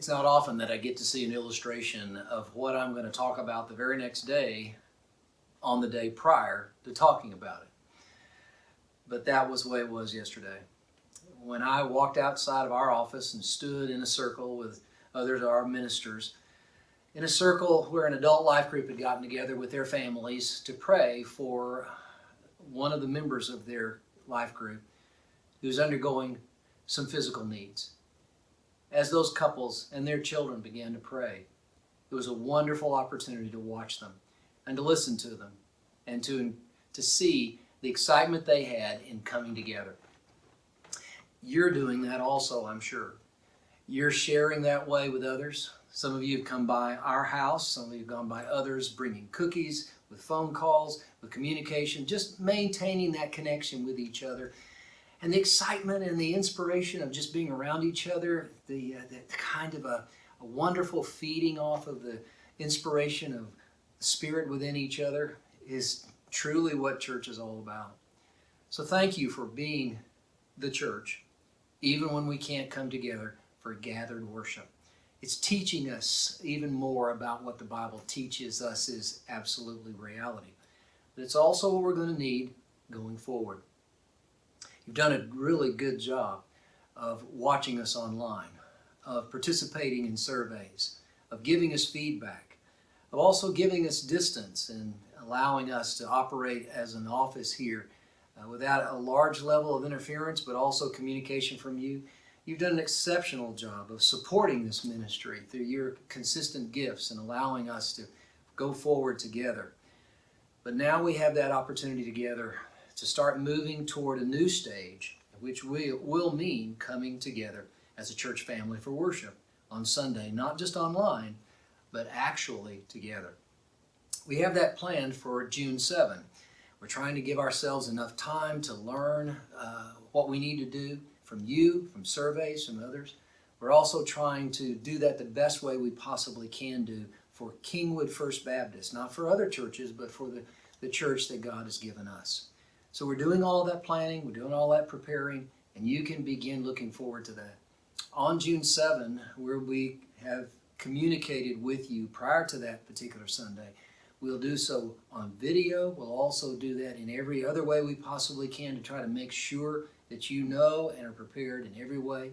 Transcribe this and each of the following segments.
It's not often that I get to see an illustration of what I'm going to talk about the very next day on the day prior to talking about it. But that was the way it was yesterday. When I walked outside of our office and stood in a circle with others, our ministers, in a circle where an adult life group had gotten together with their families to pray for one of the members of their life group who's undergoing some physical needs. As those couples and their children began to pray, it was a wonderful opportunity to watch them and to listen to them and to see the excitement they had in coming together. You're doing that also, I'm sure. You're sharing that way with others. Some of you have come by our house. Some of you have gone by others, bringing cookies, with phone calls, with communication, just maintaining that connection with each other. And the excitement and the inspiration of just being around each other, the kind of a wonderful feeding off of the inspiration of the Spirit within each other is truly what church is all about. So thank you for being the church, even when we can't come together for gathered worship. It's teaching us even more about what the Bible teaches us is absolutely reality. But it's also what we're going to need going forward. You've done a really good job of watching us online, of participating in surveys, of giving us feedback, of also giving us distance and allowing us to operate as an office here without a large level of interference, but also communication from you. You've done an exceptional job of supporting this ministry through your consistent gifts and allowing us to go forward together. But now we have that opportunity together to start moving toward a new stage, which will mean coming together as a church family for worship on Sunday, not just online, but actually together. We have that planned for June 7. We're trying to give ourselves enough time to learn what we need to do from you, from surveys, from others. We're also trying to do that the best way we possibly can do for Kingwood First Baptist, not for other churches, but for the church that God has given us. So we're doing all of that planning, we're doing all that preparing, and you can begin looking forward to that. On June 7, where we have communicated with you prior to that particular Sunday, we'll do so on video. We'll also do that in every other way we possibly can to try to make sure that you know and are prepared in every way.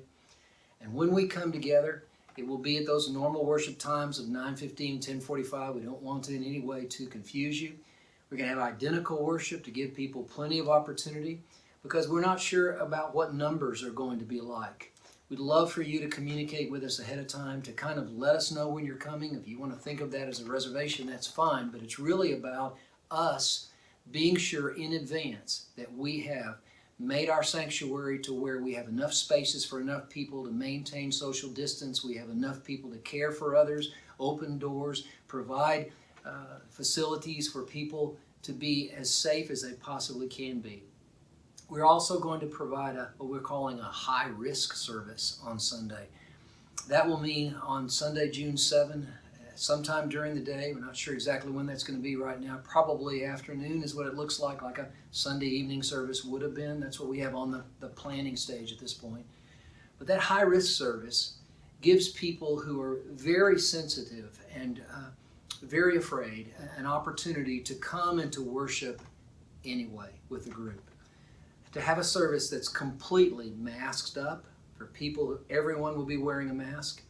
And when we come together, it will be at those normal worship times of 9:15, 10:45. We don't want to in any way to confuse you. We're going to have identical worship to give people plenty of opportunity because we're not sure about what numbers are going to be like. We'd love for you to communicate with us ahead of time to kind of let us know when you're coming. If you want to think of that as a reservation, that's fine, but it's really about us being sure in advance that we have made our sanctuary to where we have enough spaces for enough people to maintain social distance. We have enough people to care for others, open doors, provide facilities for people to be as safe as they possibly can be. We're also going to provide what we're calling a high-risk service on Sunday. That will mean on Sunday, June 7, sometime during the day. We're not sure exactly when that's going to be right now. Probably afternoon is what it looks like a Sunday evening service would have been. That's what we have on the planning stage at this point. But that high-risk service gives people who are very sensitive and very afraid an opportunity to come and to worship anyway with the group. To have a service that's completely masked up for people, everyone will be wearing a mask.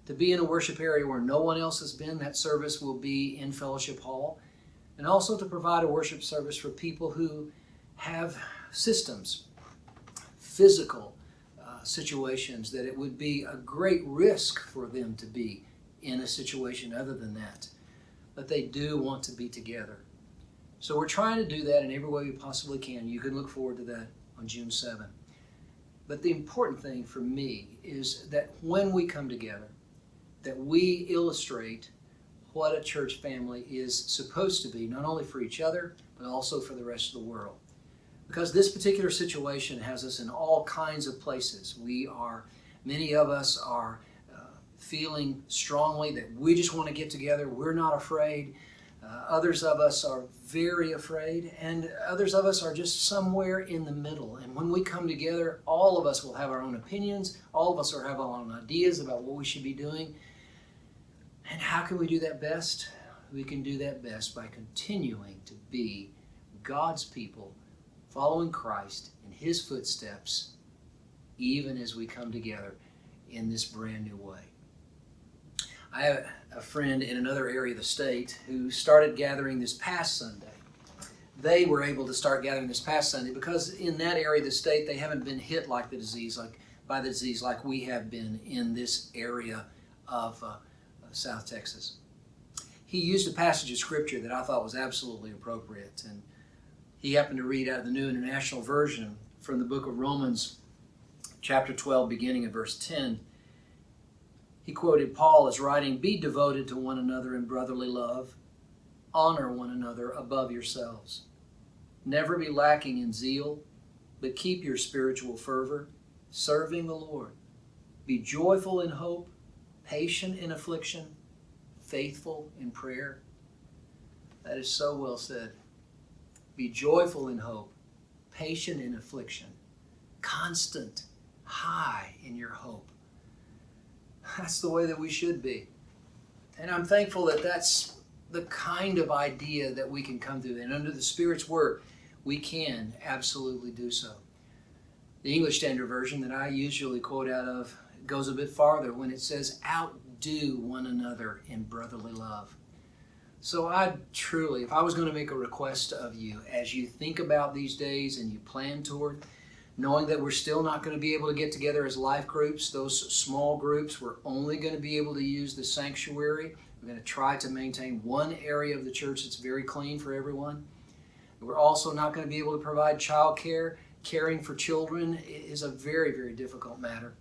To be in a worship area where no one else has been, that service will be in Fellowship Hall. And also to provide a worship service for people who have systems, physical situations that it would be a great risk for them to be in a situation other than that. But they do want to be together. So we're trying to do that in every way we possibly can. You can look forward to that on June 7. But the important thing for me is that when we come together, that we illustrate what a church family is supposed to be, not only for each other, but also for the rest of the world. Because this particular situation has us in all kinds of places. Many of us are feeling strongly that we just want to get together. We're not afraid. Others of us are very afraid, and others of us are just somewhere in the middle. And when we come together, all of us will have our own opinions. All of us will have our own ideas about what we should be doing. And how can we do that best? We can do that best by continuing to be God's people, following Christ in His footsteps, even as we come together in this brand new way. I have a friend in another area of the state who started gathering this past Sunday. They were able to start gathering this past Sunday because in that area of the state they haven't been hit by the disease like we have been in this area of South Texas. He used a passage of scripture that I thought was absolutely appropriate, and he happened to read out of the New International Version from the book of Romans, chapter 12, beginning at verse 10. He quoted Paul as writing, "Be devoted to one another in brotherly love. Honor one another above yourselves. Never be lacking in zeal, but keep your spiritual fervor, serving the Lord. Be joyful in hope, patient in affliction, faithful in prayer." That is so well said. Be joyful in hope, patient in affliction, constant, high in your hope. That's the way that we should be. And I'm thankful that that's the kind of idea that we can come to. And under the Spirit's work, we can absolutely do so. The English Standard Version that I usually quote out of goes a bit farther when it says, "Outdo one another in brotherly love." So I truly, if I was going to make a request of you as you think about these days and you plan toward, knowing that we're still not going to be able to get together as life groups, those small groups, we're only going to be able to use the sanctuary. We're going to try to maintain one area of the church that's very clean for everyone. We're also not going to be able to provide child care. Caring for children is a very, very difficult matter.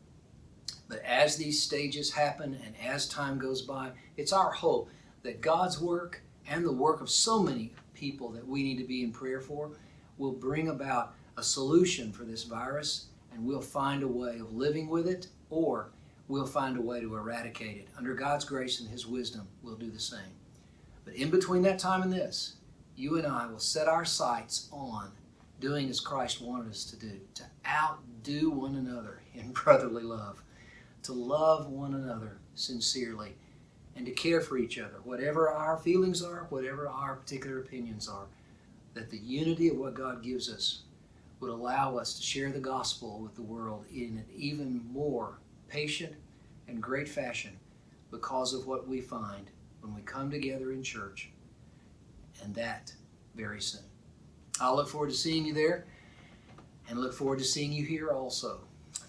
But as these stages happen and as time goes by, it's our hope that God's work and the work of so many people that we need to be in prayer for will bring about a solution for this virus, and we'll find a way of living with it, or we'll find a way to eradicate it. Under God's grace and His wisdom, we'll do the same. But in between that time and this, you and I will set our sights on doing as Christ wanted us to do, to outdo one another in brotherly love, to love one another sincerely, and to care for each other, whatever our feelings are, whatever our particular opinions are, that the unity of what God gives us would allow us to share the gospel with the world in an even more patient and great fashion because of what we find when we come together in church, and that very soon. I'll look forward to seeing you there and look forward to seeing you here also.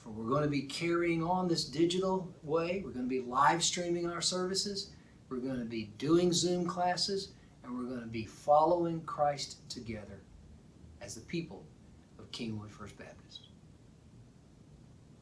For we're going to be carrying on this digital way. We're going to be live streaming our services. We're going to be doing Zoom classes, and we're going to be following Christ together as the people of Kingwood First Baptist.